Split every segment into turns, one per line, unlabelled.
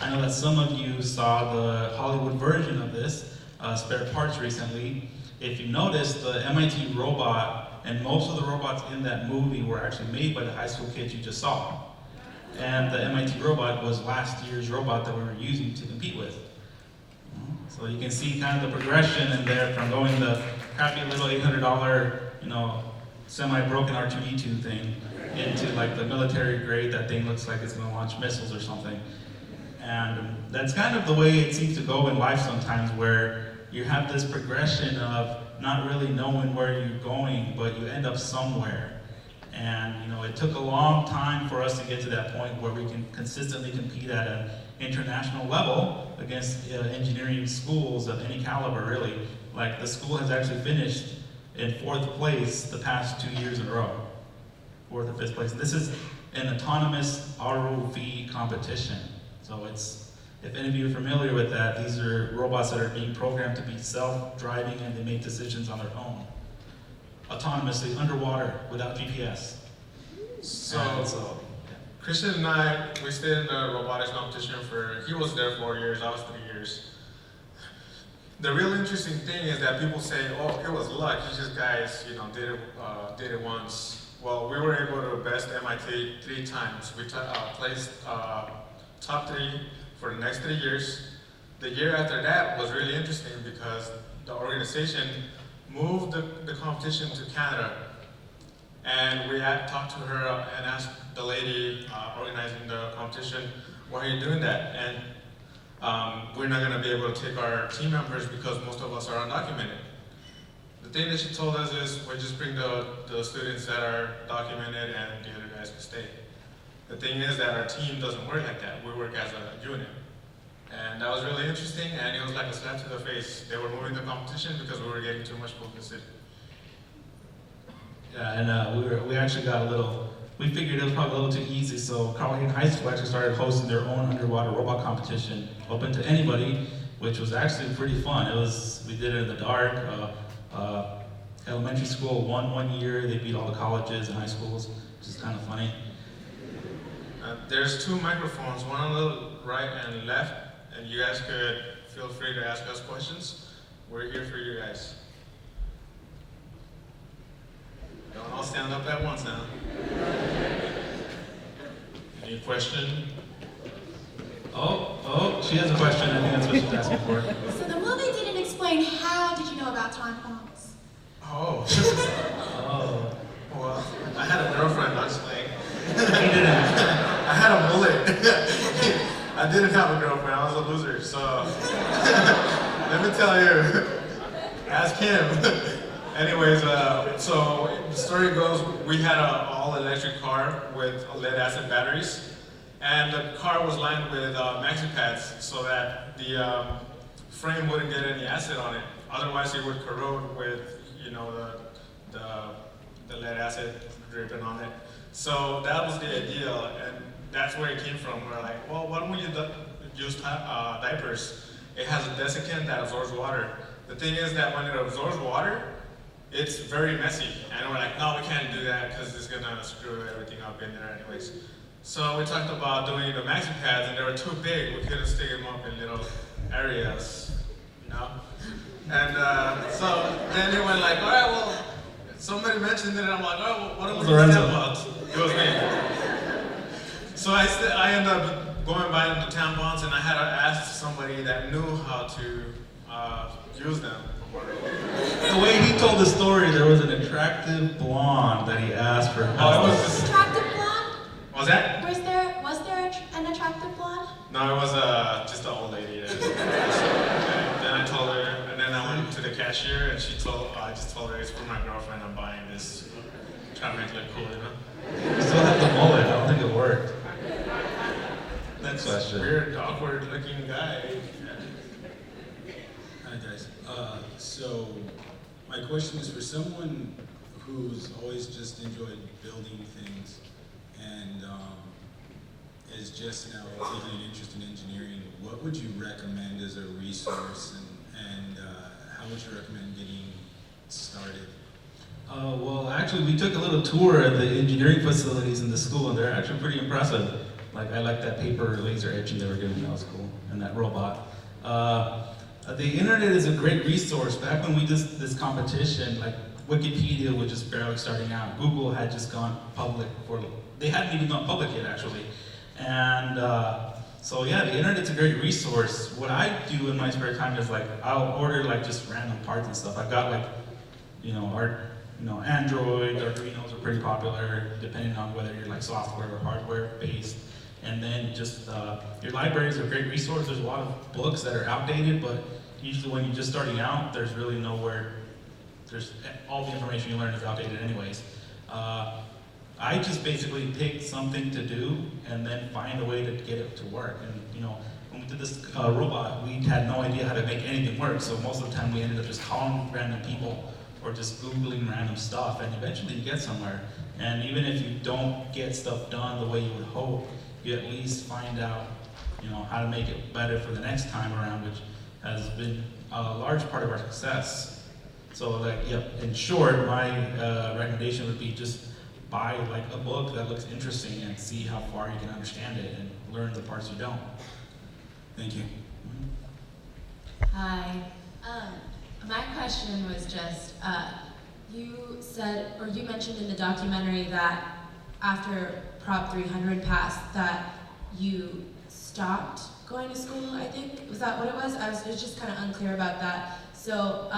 I know that some of you saw the Hollywood version of this, Spare Parts, recently. If you notice, the MIT robot and most of the robots in that movie were actually made by the high school kids you just saw. And the MIT robot was last year's robot that we were using to compete with. So you can see kind of the progression in there from going the crappy little $800, semi-broken R2-D2 thing into like the military grade. That thing looks like it's going to launch missiles or something. And that's kind of the way it seems to go in life sometimes, where you have this progression of not really knowing where you're going, but you end up somewhere. And it took a long time for us to get to that point where we can consistently compete at an international level against engineering schools of any caliber, really. Like, the school has actually finished in 4th place the past 2 years in a row. 4th or 5th place. And this is an autonomous ROV competition. So if any of you are familiar with that, these are robots that are being programmed to be self-driving, and they make decisions on their own, autonomously, underwater, without GPS.
So Christian and I, we stayed in the robotics competition he was there 4 years, I was 3 years. The real interesting thing is that people say, oh, it was luck, you just guys, did it once. Well, we were able to best MIT 3 times. We placed top 3 for the next 3 years. The year after that was really interesting because the organization moved the competition to Canada. And we had talked to her and asked the lady organizing the competition, why are you doing that? And we're not gonna be able to take our team members because most of us are undocumented. The thing that she told us is, we just bring the students that are documented and the other guys can stay. The thing is that our team doesn't work like that. We work as a unit. And that was really interesting, and it was like a slap to the face. They were moving the competition because we were getting too much publicity.
Yeah, and we actually got we figured it was probably a little too easy, so Carleton High School actually started hosting their own underwater robot competition, open to anybody, which was actually pretty fun. We did it in the dark. Elementary school won 1 year. They beat all the colleges and high schools, which is kind of funny.
There's 2 microphones, one on the right and left, and you guys could feel free to ask us questions. We're here for you guys. Don't all stand up at once now. Any question?
Oh, she has a question. I think that's what she's asking for.
So the movie didn't explain how did you know about tampons?
Oh.
Oh.
Well, I had a girlfriend, honestly.
He didn't.
I had a mullet. I didn't have a girlfriend, I was a loser, so let me tell you, ask him. Anyways, so the story goes, we had an all-electric car with lead-acid batteries, and the car was lined with maxi pads so that the frame wouldn't get any acid on it. Otherwise, it would corrode with, the lead acid dripping on it. So that was the idea, and that's where it came from. We're like, well, why don't we use diapers? It has a desiccant that absorbs water. The thing is that when it absorbs water, it's very messy. And we're like, no, we can't do that because it's gonna screw everything up in there anyways. So we talked about doing the maxi pads, and they were too big. We couldn't stick them up in little areas, And so then he went like, all right, well, somebody mentioned it, and I'm like, oh, what do we do tampons? It was me. So I ended up going by the tampons, and I had to ask somebody that knew how to use them.
The way he told the story, there was an attractive blonde that he asked for help.
Oh, it was just,
Attractive blonde?
was that?
Was there an attractive blonde?
No, it was just an old lady. Then I told her, and then I went to the cashier, and I just told her, it's for my girlfriend, I'm buying this. Trying to make it look cool,
You still have the mullet. I don't think it worked. Next question.
Weird, awkward looking guy.
Hi guys. So my question is for someone who's always just enjoyed building things and is just now taking an interest in engineering. What would you recommend as a resource, and how would you recommend getting started?
Well, actually, we took a little tour of the engineering facilities in the school, and they're actually pretty impressive. Like I like that paper laser etching they were giving, that was cool, and that robot. The internet is a great resource. Back when we did this competition, like Wikipedia was just barely starting out. Google had just gone public they hadn't even gone public yet actually. And so yeah, the internet's a great resource. What I do in my spare time is like, I'll order like just random parts and stuff. I've got like, Android, Arduinos are pretty popular, depending on whether you're like software or hardware based. And then just, your libraries are a great resource. There's a lot of books that are outdated, but usually when you're just starting out, there's really nowhere, all the information you learn is outdated anyways. I just basically pick something to do and then find a way to get it to work. And when we did this robot, we had no idea how to make anything work. So most of the time we ended up just calling random people or just Googling random stuff, and eventually you get somewhere. And even if you don't get stuff done the way you would hope, you at least find out, how to make it better for the next time around, which has been a large part of our success. So in short, my recommendation would be just buy like a book that looks interesting and see how far you can understand it and learn the parts you don't. Thank you.
Hi. My question was just, you said, or you mentioned in the documentary that after Prop 300 passed, that you stopped going to school, I think? Was that what it was? I was just kind of unclear about that. So,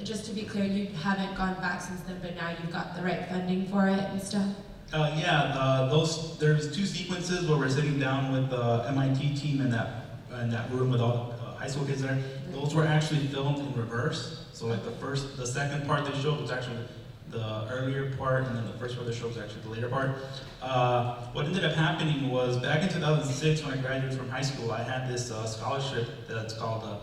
just to be clear, you haven't gone back since then, but now you've got the right funding for it and stuff?
There's two sequences where we're sitting down with the MIT team in that room with all the high school kids there. Those were actually filmed in reverse. So like the second part they showed was actually the earlier part, and then the first part they showed was actually the later part. What ended up happening was back in 2006 when I graduated from high school, I had this scholarship that's called a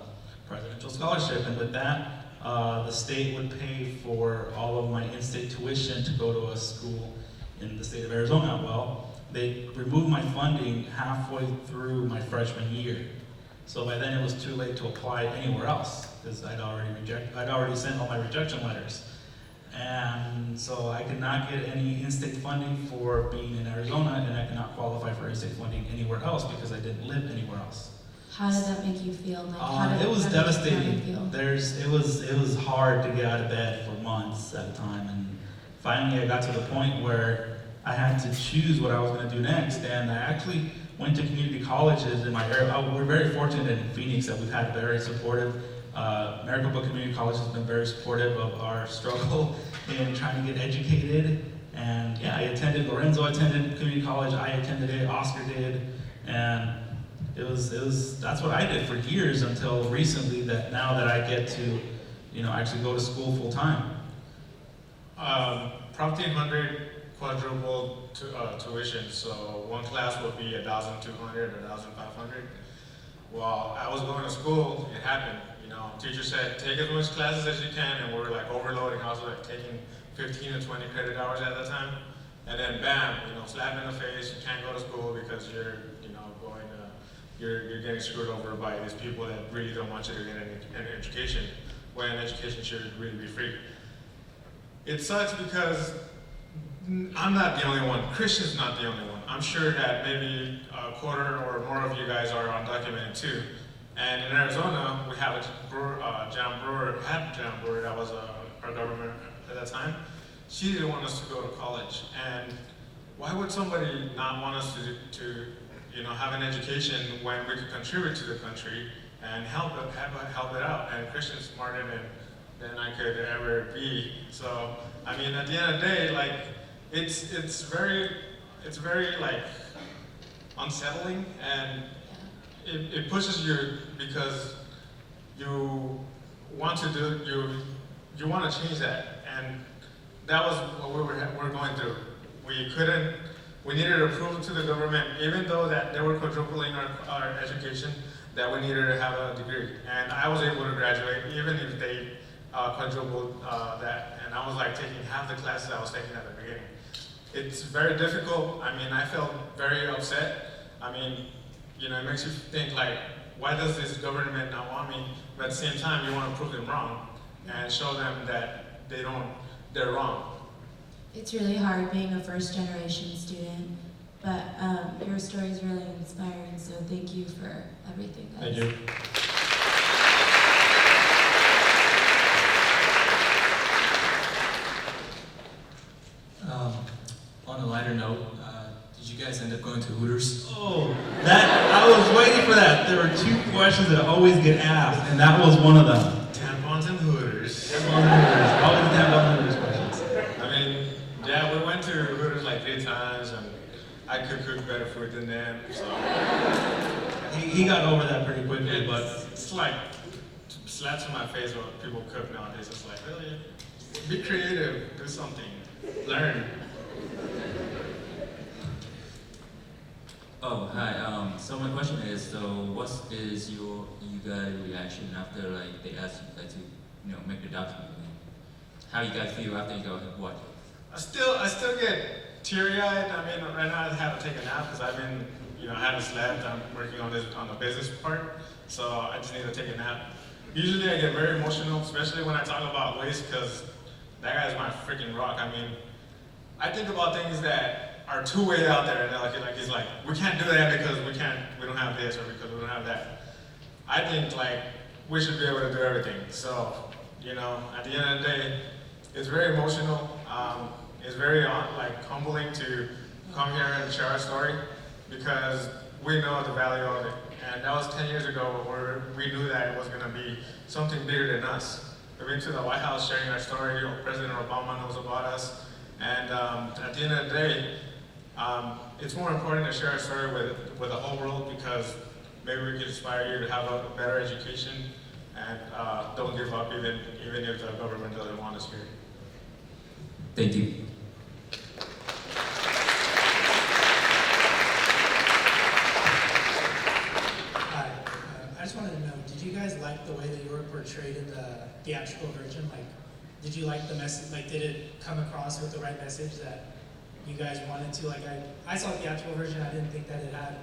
presidential scholarship, and with that, the state would pay for all of my in-state tuition to go to a school in the state of Arizona. Well, they removed my funding halfway through my freshman year. So by then it was too late to apply anywhere else because I'd already sent all my rejection letters. And so I could not get any in-state funding for being in Arizona, and I could not qualify for in-state funding anywhere else because I didn't live anywhere else.
How did that make you feel? Like,
It was devastating.
Feel?
It was hard to get out of bed for months at a time, and finally I got to the point where I had to choose what I was going to do next, and I actually went to community colleges in my area. We're very fortunate in Phoenix that we've had very supportive. Maricopa Community College has been very supportive of our struggle in trying to get educated, and yeah, Lorenzo attended community college, I attended it, Oscar did, and that's what I did for years until recently, that now that I get to, actually go to school full time.
Prop 300 quadrupled tuition, so one class would be 1,200 or 1,500. While I was going to school, it happened. Teacher said, take as much classes as you can, and we were like overloading. I was like taking 15 to 20 credit hours at the time. And then bam, slap in the face, you can't go to school because you're getting screwed over by these people that really don't want you to get an education, when education should really be free. It sucks because I'm not the only one. Christian's not the only one. I'm sure that maybe a quarter or more of you guys are undocumented too. And in Arizona, we have a brewer, Jan Brewer, that was our governor at that time. She didn't want us to go to college. And why would somebody not want us to have an education when we could contribute to the country and help it out? And Christian's smarter than I could ever be. So, I mean, at the end of the day, like, it's very like unsettling, and it pushes you because you want to you want to change that, and that was what we're going through. We needed approval to the government, even though that they were quadrupling our education, that we needed to have a degree. And I was able to graduate, even if they quadrupled that. And I was like taking half the classes I was taking at the beginning. It's very difficult. I mean, I felt very upset. I mean, it makes you think like, why does this government not want me? But at the same time, you want to prove them wrong and show them that they're wrong.
It's really hard being a first-generation student. but your story is really inspiring. So thank you for everything, guys.
Thank you.
On a lighter note, did you guys end up going to Hooters?
Oh, I was waiting for that. There were two questions that always get asked, and that was one of them.
Tampons and Hooters.
Always the tampon Hooters questions.
I mean, yeah, we went to Hooters like 3 times, and I could cook better food than them, so.
He got over that pretty quickly, but
It's like slaps in my face what people cook nowadays. It's like, really? Be creative, do something, learn.
Oh, hi. So my question is, so what is you guys' reaction after like they asked you guys to, make the documentary? How you guys feel after you go watch it?
I still get teary-eyed. I mean, right now I have to take a nap because I've been, I haven't slept. I'm working on the business part, so I just need to take a nap. Usually I get very emotional, especially when I talk about waste, because that guy's my freaking rock. I mean, I think about things that are too way out there, and he's like, we can't do that because we don't have this, or because we don't have that. I think like we should be able to do everything. So, at the end of the day, it's very emotional. It's very humbling to come here and share our story because we know the value of it. And that was 10 years ago where we knew that it was going to be something bigger than us. We've been to the White House sharing our story. President Obama knows about us. And at the end of the day, it's more important to share our story with the whole world because maybe we can inspire you to have a better education and don't give up even if the government doesn't want us here.
Thank you.
Hi, I just wanted to know, did you guys like the way that you were portrayed in the theatrical version? Like, did you like the message, did it come across with the right message that you guys wanted to? Like, I saw the theatrical version, I didn't think that it had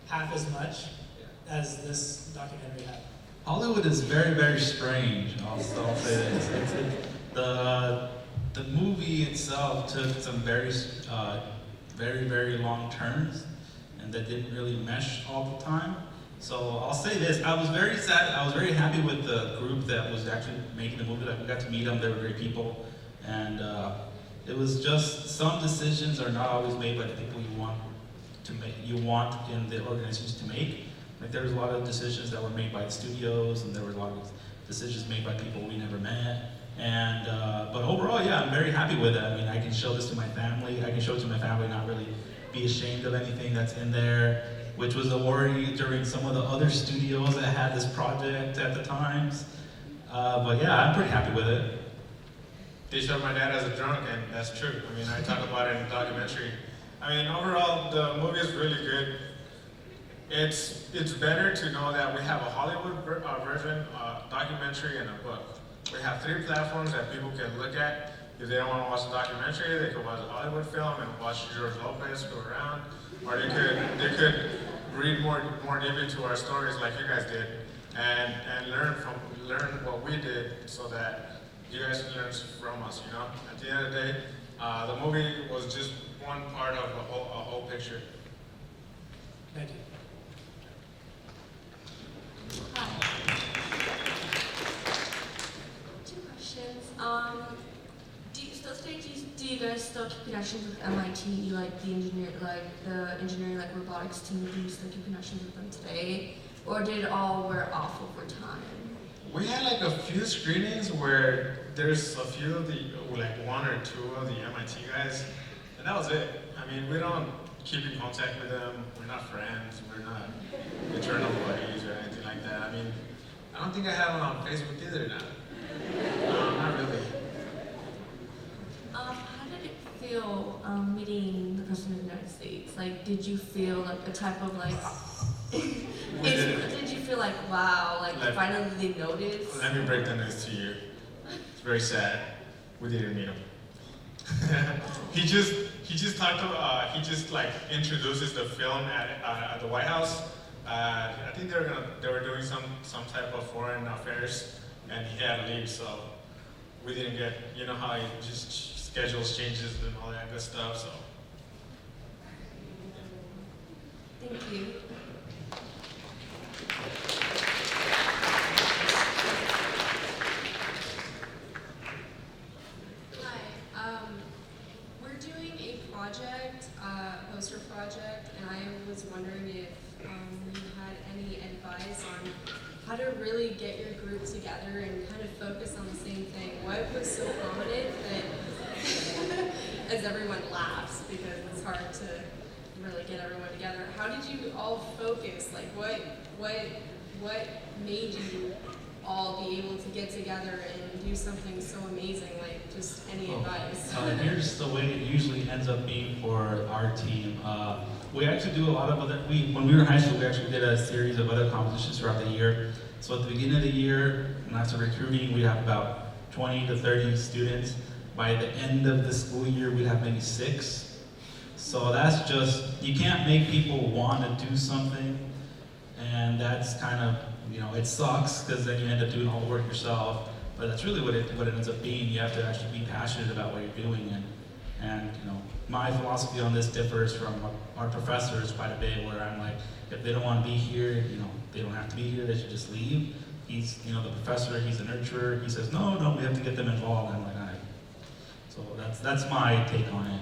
half as much as this documentary had.
Hollywood is very, very strange. I'll say this. The movie itself took some very, very long turns, and that didn't really mesh all the time. So I'll say this: I was very sad. I was very happy with the group that was actually making the movie. Like we got to meet them; they were great people, and it was just some decisions are not always made by the people you want to make. You want in the organizations to make. Like there was a lot of decisions that were made by the studios, and there were a lot of decisions made by people we never met. And but overall, yeah, I'm very happy with it. I mean, I can show this to my family. I can show it to my family, not really be ashamed of anything that's in there, which was a worry during some of the other studios that had this project at the times. But yeah, I'm pretty happy with it.
They showed my dad as a drunk, and that's true. I mean, I talk about it in the documentary. I mean, overall, the movie is really good. It's better to know that we have a Hollywood version, a documentary, and a book. We have 3 platforms that people can look at. If they don't want to watch the documentary, they could watch a Hollywood film and watch George Lopez go around, or they could read more deep into our stories like you guys did, and learn what we did so that you guys can learn from us. At the end of the day, the movie was just one part of a whole picture.
Thank you.
Two questions. Do you guys still keep connections with MIT, the engineering, robotics team? Do you still keep connections with them today, or did it all wear off over time?
We had a few screenings where there's a few of the, 1 or 2 of the MIT guys, and that was it. I mean, we don't keep in contact with them. We're not friends. We're not eternal buddies or anything like that. I mean, I don't think I have one on Facebook either now. No, not really.
How did it feel meeting the President of the United States? Did you feel a type of did you feel wow, finally they noticed?
Let me break the news to you. It's very sad. We didn't meet him. he just talked about, introduces the film at the White House. I think they were doing some type of foreign affairs, and he had to leave, so we didn't get, how he just schedules changes and all that good stuff, so.
Thank you. Hi. We're doing a project, poster project, and I was wondering if you had any advice on how to really get your group together and kind of focus on the same thing. What was so prominent that, as everyone laughs because it's hard to really get everyone together. How did you all focus? Like, what made you all be able to get together and do something so amazing? Like, just any advice?
Here's the way it usually ends up being for our team. We actually do a lot of other, when we were in high school, we actually did a series of other competitions throughout the year. So at the beginning of the year, and after recruiting, we have about 20 to 30 students. By the end of the school year, we'd have maybe 6. So that's just, you can't make people want to do something, and that's kind of, it sucks because then you end up doing all the work yourself, but that's really what it ends up being. You have to actually be passionate about what you're doing, and my philosophy on this differs from our professors quite a bit, where I'm like, if they don't want to be here, they don't have to be here, they should just leave. He's, the professor, he's a nurturer, he says, no, we have to get them involved, and I'm like, all right. So that's my take on it.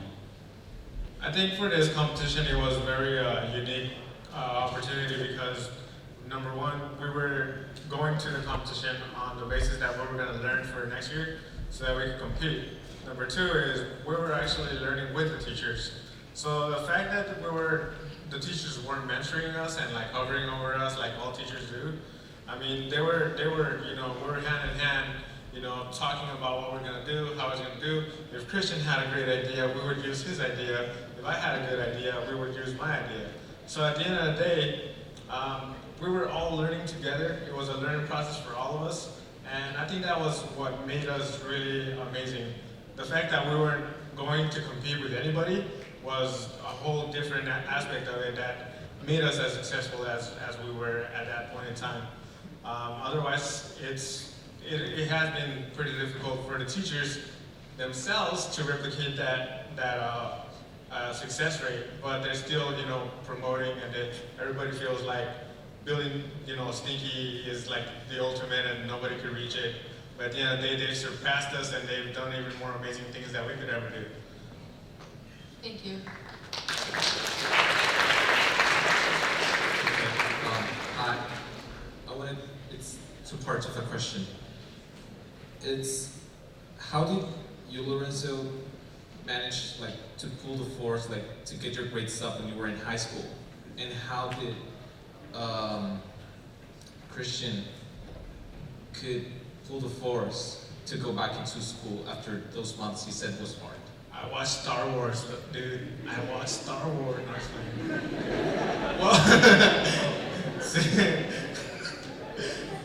I think for this competition, it was a very unique opportunity because, number one, we were going to the competition on the basis that we were going to learn for next year so that we could compete. Number two is we were actually learning with the teachers. So the fact that the teachers weren't mentoring us and like hovering over us like all teachers do, I mean, they were, we were hand in hand, talking about what we're gonna do, how it's gonna do. If Christian had a great idea, we would use his idea. If I had a good idea, we would use my idea. So at the end of the day, we were all learning together. It was a learning process for all of us. And I think that was what made us really amazing. The fact that we weren't going to compete with anybody was a whole different aspect of it that made us as successful as we were at that point in time. Otherwise, it has been pretty difficult for the teachers themselves to replicate that success rate, but they're still, promoting, and everybody feels like building, Stinky is like the ultimate and nobody could reach it. But at the end of the day, they've surpassed us and they've done even more amazing things that we could ever do.
Thank you.
It's 2 parts of the question. It's how did you, Lorenzo, manage to pull the force, to get your grades up when you were in high school? And how did Christian could pull the force to go back into school after those months he said was hard?
I watched Star Wars, dude. I watched Star Wars. Well,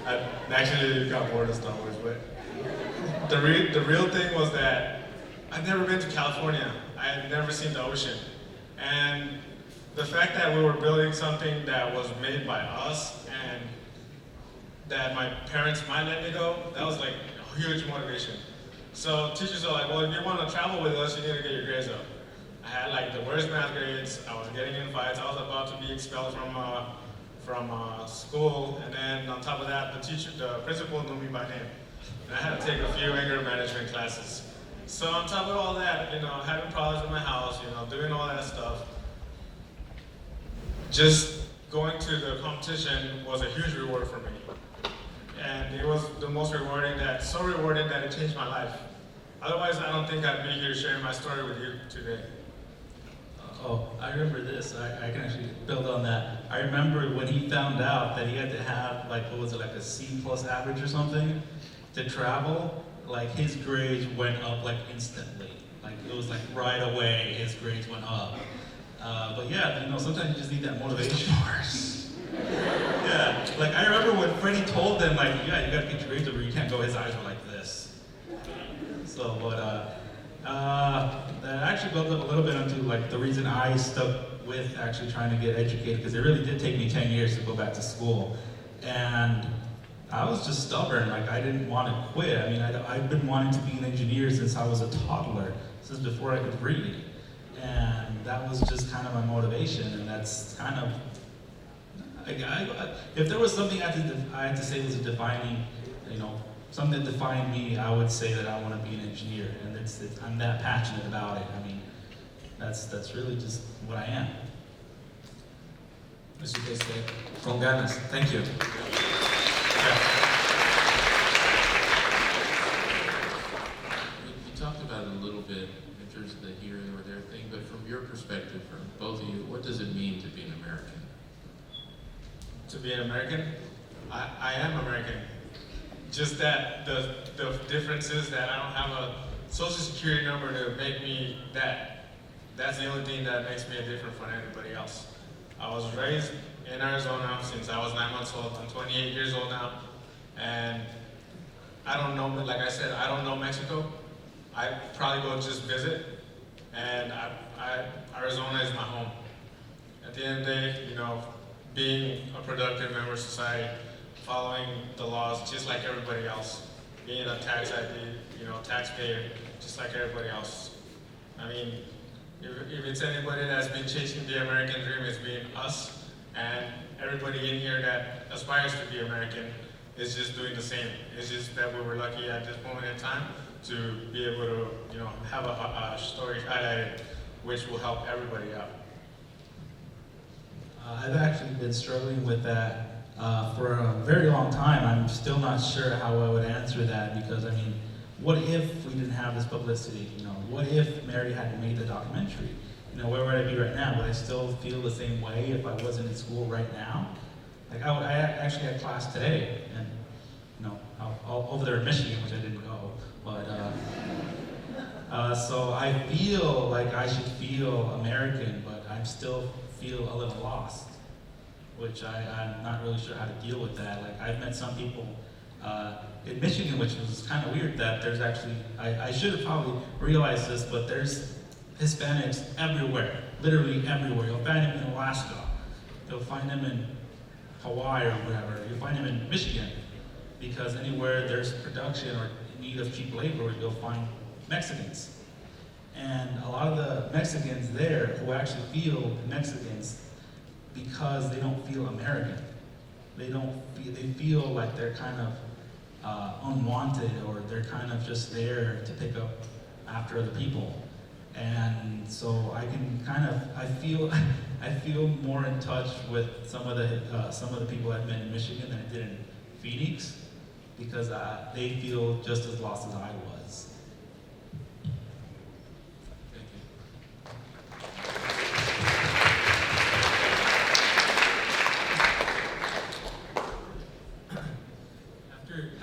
I actually got bored of Star Wars, but the real thing was that I'd never been to California. I had never seen the ocean. And the fact that we were building something that was made by us and that my parents might let me go, that was like a huge motivation. So teachers are like, well, if you want to travel with us, you need to get your grades up. I had the worst math grades. I was getting in fights. I was about to be expelled from school, and then on top of that, the principal knew me by name. And I had to take a few anger management classes. So on top of all that, having problems with my house, doing all that stuff, just going to the competition was a huge reward for me. And it was the most rewarding so rewarding that it changed my life. Otherwise, I don't think I'd be here sharing my story with you today.
Oh, I remember this. I can actually build on that. I remember when he found out that he had to have, a C+ average or something to travel, his grades went up instantly. It was right away, his grades went up. But yeah, sometimes you just need that motivation. Yeah, I remember when Freddie told them, yeah, you gotta get your grades over, you can't go, his eyes were like this. So, but, that actually built up a little bit into, the reason I stuck with actually trying to get educated, because it really did take me 10 years to go back to school. And I was just stubborn, I didn't want to quit. I mean, I've been wanting to be an engineer since I was a toddler, since before I could read. And that was just kind of my motivation, and that's kind of, if there was something I had to say was a defining, something that defined me, I would say that I want to be an engineer, and I'm that passionate about it. I mean, that's really just what I am.
Mr. Casey, con ganas. Thank you.
You talked about it a little bit in terms of the here or there thing, but from your perspective, from both of you, what does it mean to be an American?
To be an American, I am American. Just that the difference is that I don't have a social security number to make me that. That's the only thing that makes me different from everybody else. I was raised in Arizona since I was 9 months old. I'm 28 years old now, and I don't know, like I said, I don't know Mexico. I probably go just visit, and Arizona is my home. At the end of the day, being a productive member of society, following the laws just like everybody else, being a tax ID, taxpayer, just like everybody else. I mean, if it's anybody that's been chasing the American dream, it's been us, and everybody in here that aspires to be American is just doing the same. It's just that we were lucky at this moment in time to be able to, have a story highlighted, which will help everybody out.
I've actually been struggling with that for a very long time. I'm still not sure how I would answer that, because I mean, what if we didn't have this publicity? What if Mary hadn't made the documentary? Where would I be right now? Would I still feel the same way if I wasn't in school right now? Like I actually had class today, and over there in Michigan, which I didn't go, but so I feel like I should feel American, but I still feel a little lost, which I'm not really sure how to deal with that. Like I've met some people in Michigan, which was kind of weird that there's actually, I should have probably realized this, but there's Hispanics everywhere, literally everywhere. You'll find them in Alaska, you'll find them in Hawaii or whatever, you'll find them in Michigan, because anywhere there's production or need of cheap labor, you'll find Mexicans. And a lot of the Mexicans there who actually feel Mexicans because they don't feel American. They feel like they're kind of unwanted, or they're kind of just there to pick up after other people. And so I can I feel more in touch with some of the people I've met in Michigan than I did in Phoenix, because they feel just as lost as I was.
Thank you.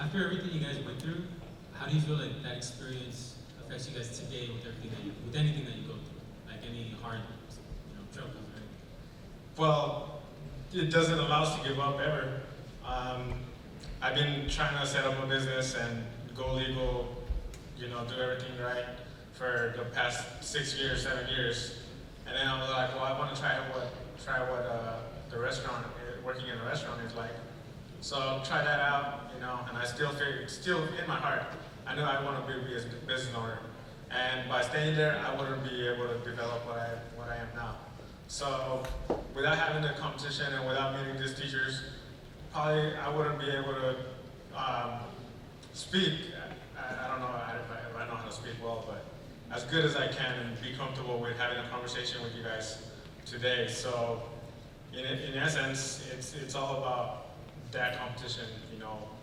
After everything you guys went through, how do you feel like that experience affects you guys today with with anything that you go through, like any hard, troubles, right?
Well, it doesn't allow us to give up ever. I've been trying to set up a business and go legal, do everything right for the past 6 years, 7 years. And then I was like, well, I want to try what the restaurant, working in a restaurant is like. So try that out, and I still in my heart, I knew I want to be a business owner. And by staying there, I wouldn't be able to develop what I am now. So without having the competition and without meeting these teachers, probably I wouldn't be able to speak. I don't know if I know how to speak well, but as good as I can, and be comfortable with having a conversation with you guys today. So in essence, it's all about that competition,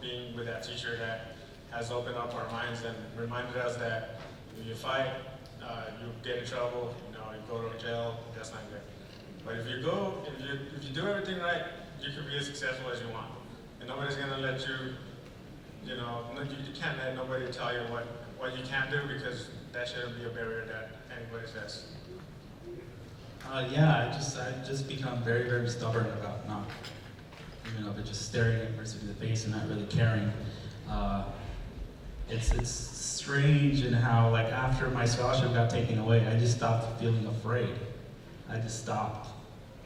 being with that teacher that has opened up our minds and reminded us that if you fight, you get in trouble, you go to jail, that's not good. But if you do everything right, you can be as successful as you want. And nobody's gonna let you, you can't let nobody tell you what you can't do, because that shouldn't be a barrier that anybody says.
Yeah, I just become very, very stubborn about not, but just staring adversity in the face and not really caring. It's strange in how, like, after my scholarship got taken away, I just stopped feeling afraid. I just stopped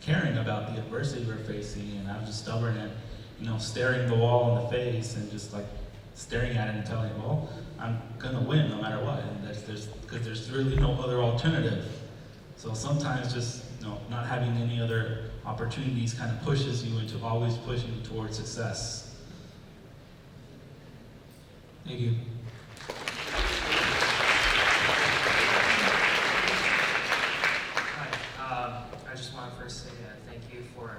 caring about the adversity we're facing, and I was just stubborn and, staring the wall in the face and just like staring at it and telling it, I'm gonna win no matter what, and because there's really no other alternative. So sometimes just, not having any other opportunities kind of pushes you into always pushing towards success. Thank you.
Hi, I just want to first say thank you for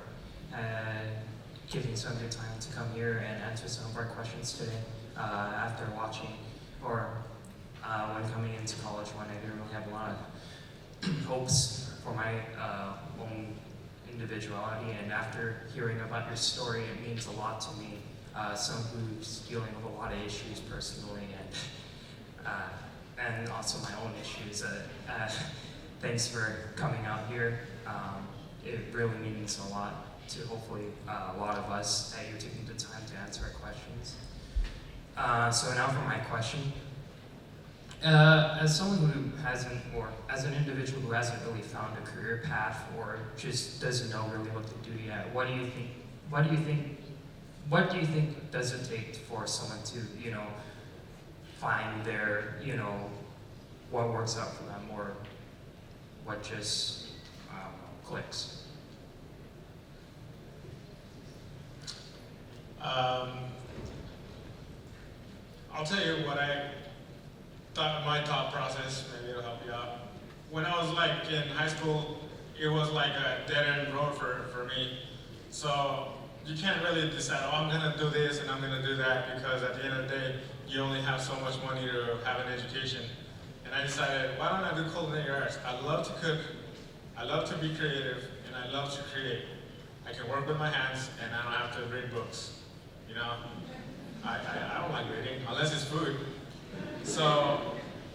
giving some of your time to come here and answer some of our questions today. After watching, or when coming into college, when I didn't really have a lot of hopes for my own individuality, and after hearing about your story, it means a lot to me. Someone who's dealing with a lot of issues personally, and also my own issues. Thanks for coming out here. It really means a lot to hopefully a lot of us that you're taking the time to answer our questions. So now for my question. As someone who hasn't, or as an individual who hasn't really found a career path, or just doesn't know really what to do yet, what do you think does it take for someone to, find their, what works out for them, or what just clicks?
I'll tell you what I thought, my thought process, maybe it'll help you out. When I was like in high school, it was like a dead-end road for me. So you can't really decide, oh, I'm gonna do this and I'm gonna do that, because at the end of the day, you only have so much money to have an education. And I decided, why don't I do culinary arts? I love to cook, I love to be creative, and I love to create. I can work with my hands and I don't have to read books, I don't like reading, unless it's food. So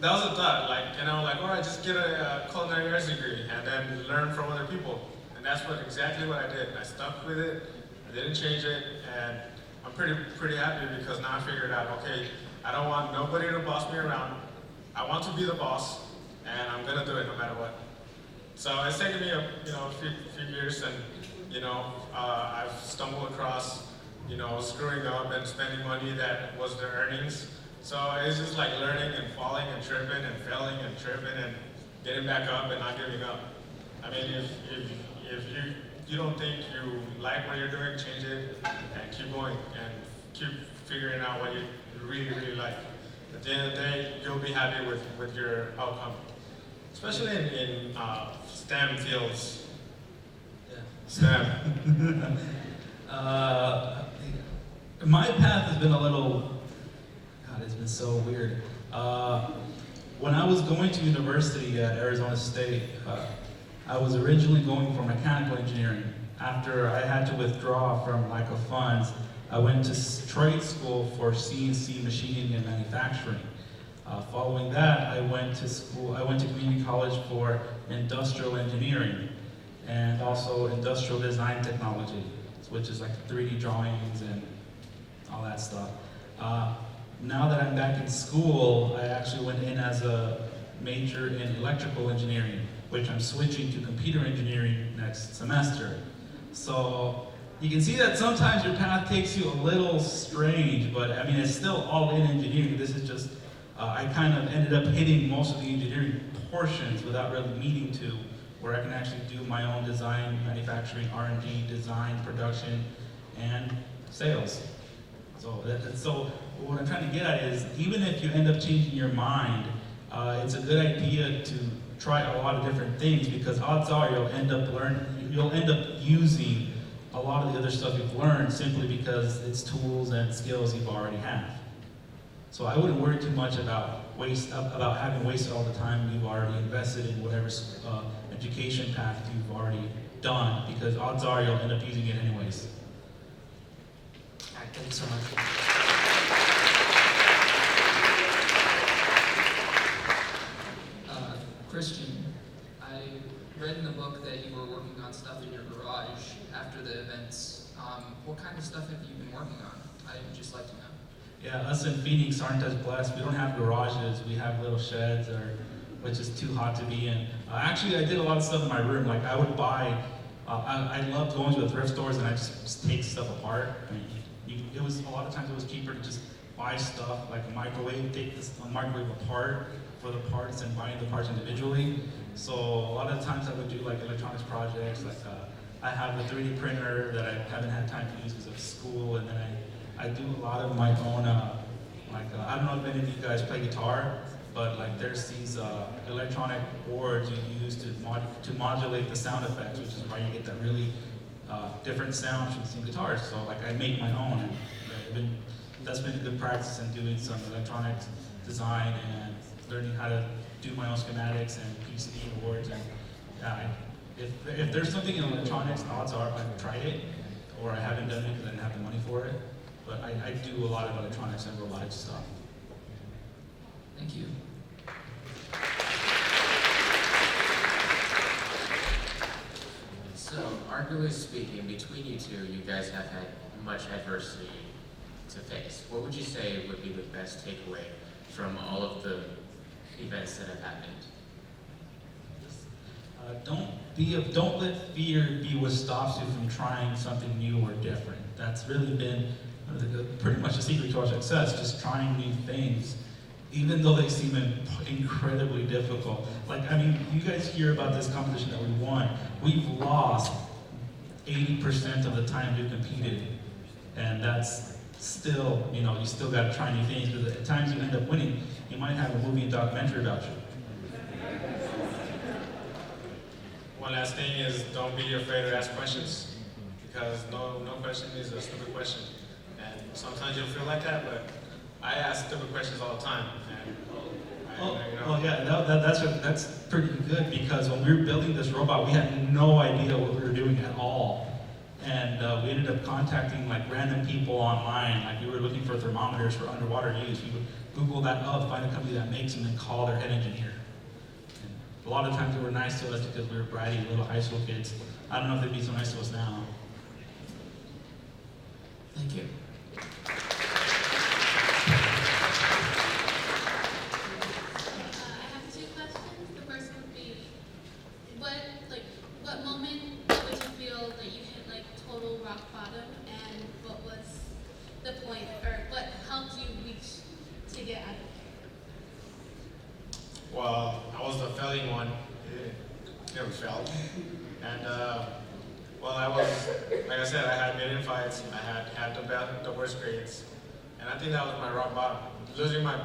that was a thought, all right, just get a culinary arts degree and then learn from other people. And that's exactly what I did. I stuck with it, I didn't change it, and I'm pretty happy because now I figured out, okay, I don't want nobody to boss me around. I want to be the boss, and I'm gonna do it no matter what. So it's taken me a few years, and I've stumbled across screwing up and spending money that was the earnings. So it's just like learning and falling and tripping and failing and tripping and getting back up and not giving up. I mean, if you don't think you like what you're doing, change it and keep going and keep figuring out what you really, really like. At the end of the day, you'll be happy with your outcome, especially in STEM fields.
Yeah.
STEM.
My path has been a little, it's been so weird. When I was going to university at Arizona State, I was originally going for mechanical engineering. After I had to withdraw from lack of funds, I went to trade school for CNC machining and manufacturing. Following that, I went to community college for industrial engineering and also industrial design technology, which is like 3D drawings and all that stuff. Now that I'm back in school, I actually went in as a major in electrical engineering, which I'm switching to computer engineering next semester. So you can see that sometimes your path takes you a little strange, but I mean, it's still all in engineering. This is just, I kind of ended up hitting most of the engineering portions without really needing to, where I can actually do my own design, manufacturing, R&D, design, production, and sales. So what I'm trying to get at is, even if you end up changing your mind, it's a good idea to try a lot of different things, because odds are you'll end up using a lot of the other stuff you've learned simply because it's tools and skills you've already have. So I wouldn't worry too much about having wasted all the time you've already invested in whatever education path you've already done, because odds are you'll end up using it anyways.
All right, thank you so much.
Christian, I read in the book that you were working on stuff in your garage after the events. What kind of stuff have you been working on? I'd just like to know.
Yeah, us in Phoenix aren't as blessed. We don't have garages. We have little sheds, which is too hot to be in. Actually, I did a lot of stuff in my room. Like I would buy, I loved going to the thrift stores and I just take stuff apart. I mean, a lot of times it was cheaper to just buy stuff like a microwave, take this microwave apart, for the parts and buying the parts individually. So a lot of times I would do like electronics projects, like I have a 3D printer that I haven't had time to use because of school, and then I do a lot of my own, I don't know if any of you guys play guitar, but like there's these electronic boards you use to modulate the sound effects, which is why you get that really different sound from some guitars. So like I make my own, and that's been a good practice in doing some electronics design and learning how to do my own schematics and PCB boards. And if there's something in electronics, odds are I've tried it, or I haven't done it because I didn't have the money for it. But I do a lot of electronics and robotics stuff.
Thank you.
So, arguably speaking, between you two, you guys have had much adversity to face. What would you say would be the best takeaway from all of the events that have happened?
Don't let fear be what stops you from trying something new or different. That's really been pretty much the secret to our success, just trying new things, even though they seem incredibly difficult. Like, I mean, you guys hear about this competition that we won. We've lost 80% of the time we've competed, and that's still, you still gotta try new things, because at times you end up winning, you might have a movie and documentary about you.
One last thing is, don't be afraid to ask questions, because no question is a stupid question. And sometimes you'll feel like that, but I ask stupid questions all the time.
That's pretty good, because when we were building this robot, we had no idea what we were doing at all. And we ended up contacting like random people online. Like we were looking for thermometers for underwater use. We would Google that up, find a company that makes them, and call their head engineer. And a lot of times they were nice to us because we were bratty little high school kids. I don't know if they'd be so nice to us now.
Thank you.
I have two questions. The first would be, what moment would you feel that you hit like total rock bottom, and what was the point, or what helped you reach to get out of there?
Well, I was the failing one. Never failed. And like I said, I had million fights. I had the worst grades, and I think that was my rock bottom. Losing my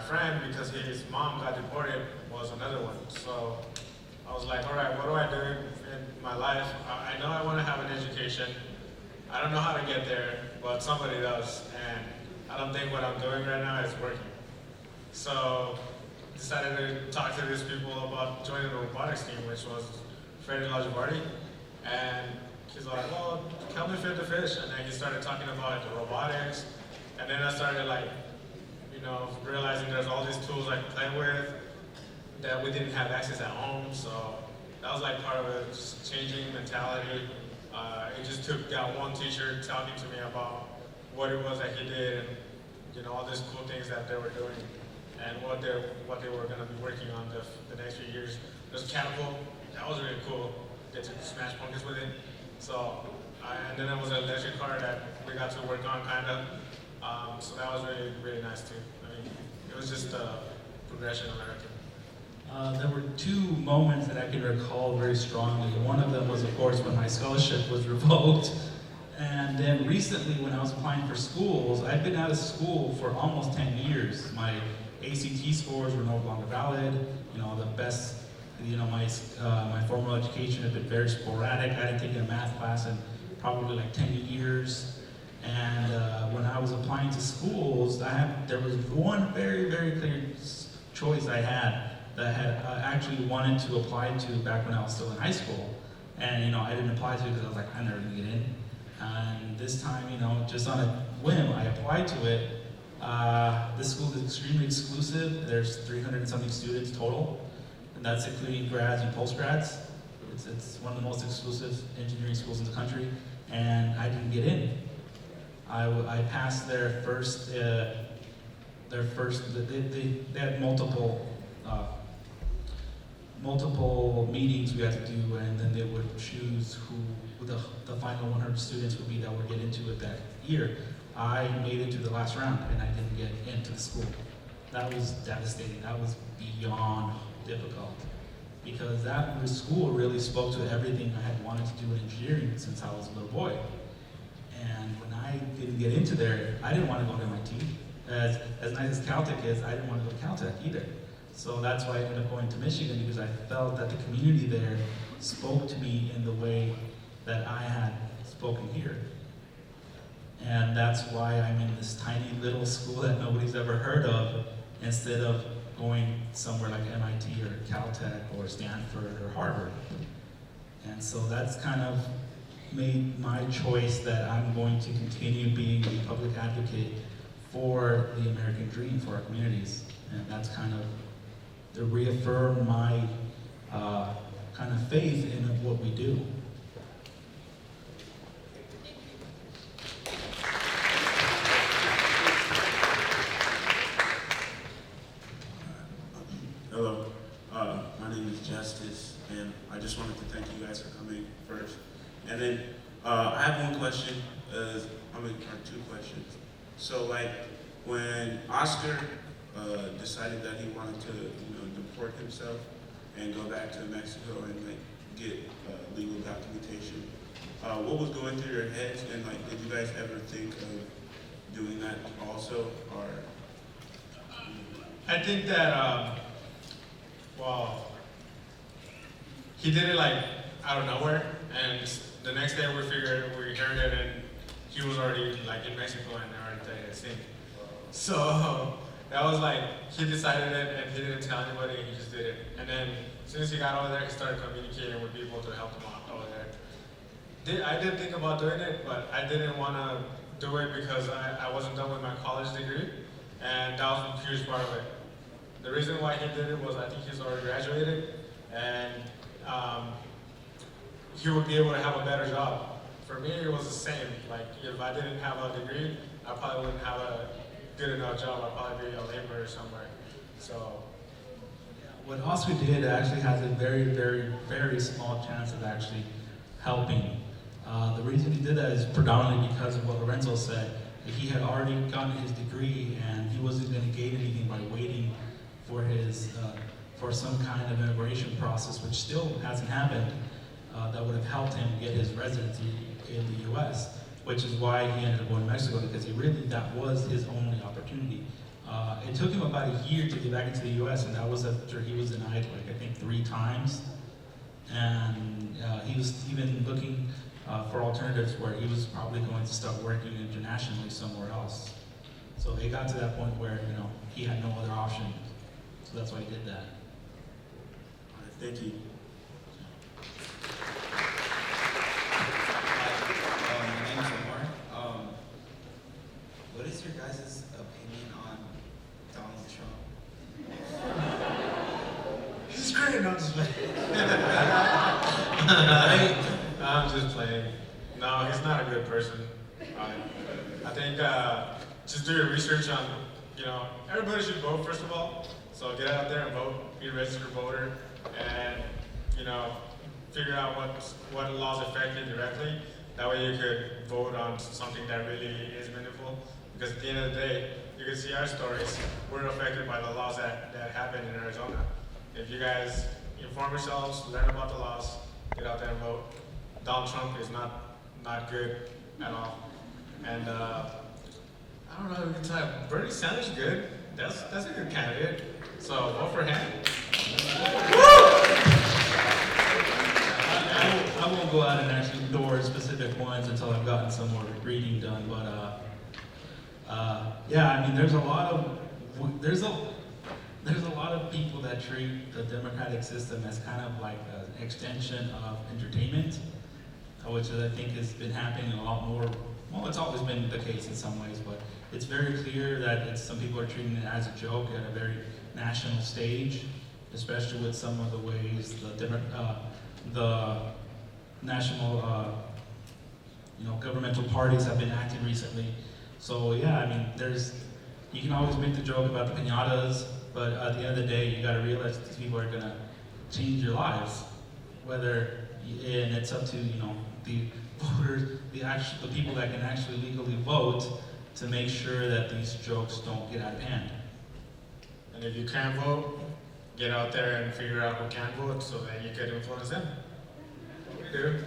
friend because his mom got deported was another one. So I was like, all right, what do I do in my life? I know I want to have an education. I don't know how to get there, but somebody does, and I don't think what I'm doing right now is working. So decided to talk to these people about joining the robotics team, which was Freddie Lajavardi, and he's like, well, help me fit the fish, and then he started talking about the robotics, and then I started realizing there's all these tools I could play with that we didn't have access at home, so that was like part of it, just changing mentality. It just took that one teacher talking to me about what it was that he did, and all these cool things that they were doing, and what they were going to be working on the next few years. There's Catapult, that was really cool. Get to smash pumpkins with it. So, and then there was an electric car that we got to work on, kind of. So that was really, really nice too. I mean, it was just a progression of everything.
There were two moments that I can recall very strongly. One of them was, of course, when my scholarship was revoked. And then recently, when I was applying for schools, I'd been out of school for almost 10 years. My ACT scores were no longer valid. The best, my formal education had been very sporadic. I hadn't taken a math class in probably like 10 years. And when I was applying to schools, there was one very, very clear choice I had that I had actually wanted to apply to back when I was still in high school. And I didn't apply to it because I was like, I'm never gonna get in. And this time, just on a whim, I applied to it. This school is extremely exclusive. There's 300 and something students total, and that's including grads and postgrads. It's one of the most exclusive engineering schools in the country, and I didn't get in. I passed their first, they had multiple meetings we had to do, and then they would choose who the final 100 students would be that would get into it that year. I made it to the last round, and I didn't get into the school. that was devastating. That was beyond difficult. Because that school really spoke to everything I had wanted to do in engineering since I was a little boy. And when I didn't get into there, I didn't want to go to MIT. As nice as Caltech is, I didn't want to go to Caltech either. So that's why I ended up going to Michigan, because I felt that the community there spoke to me in the way that I had spoken here. And that's why I'm in this tiny little school that nobody's ever heard of, instead of going somewhere like MIT or Caltech or Stanford or Harvard. And so that's kind of made my choice that I'm going to continue being a public advocate for the American dream, for our communities. And that's kind of to reaffirm my kind of faith in what we do.
Hello, my name is Justice, and I just wanted to thank you guys for coming first. And then I have one question, or two questions. So, like, when Oscar decided that he wanted to, deport himself and go back to Mexico and like get legal documentation, what was going through your heads? And like, did you guys ever think of doing that also, or?
I think that, he did it like out of nowhere, and the next day we heard it, and he was already like in Mexico and already playing a scene. So that was like, he decided it and he didn't tell anybody, and he just did it. And then as soon as he got over there, he started communicating with people to help him out over there. I did think about doing it, but I didn't want to do it because I wasn't done with my college degree, and that was a huge part of it. The reason why he did it was I think he's already graduated, and he would be able to have a better job. For me, it was the same. Like, if I didn't have a degree, I probably wouldn't have a good enough job. I'd probably be a laborer somewhere. So,
what Oscar did actually has a very, very, very small chance of actually helping. The reason he did that is predominantly because of what Lorenzo said. He had already gotten his degree, and he wasn't going to gain anything by waiting for his for some kind of immigration process, which still hasn't happened, that would have helped him get his residency in the U.S., which is why he ended up going to Mexico, because that was his only opportunity. It took him about a year to get back into the U.S., and that was after he was denied, I think 3 times. And he was even looking for alternatives where he was probably going to start working internationally somewhere else. So it got to that point where, he had no other option. So that's why he did that.
All right, thank you.
My name is Omar. What is your guys' opinion on Donald Trump?
he's great, not just playing. I'm just playing. No, he's not a good person. I think just do your research on, everybody should vote first of all. So get out there and vote, be a registered voter, and figure out what laws affect you directly. That way you could vote on something that really is meaningful. Because at the end of the day, you can see our stories. We're affected by the laws that happen in Arizona. If you guys inform yourselves, learn about the laws, get out there and vote. Donald Trump is not good at all. And I don't know who can tell. Bernie Sanders is good. That's a good candidate. So vote for him.
I won't go out and actually endorse specific ones until I've gotten some more reading done. But there's a lot of people that treat the democratic system as kind of like an extension of entertainment, which I think has been happening a lot more. Well, it's always been the case in some ways, but it's very clear that some people are treating it as a joke at a very national stage, especially with some of the ways the national governmental parties have been acting recently. So you can always make the joke about the piñatas, but at the end of the day, you got to realize that these people are going to change your lives. And it's up to the voters, the people that can actually legally vote to make sure that these jokes don't get out of hand.
And if you can't vote, get out there and figure out who can vote so that you can influence them. Here.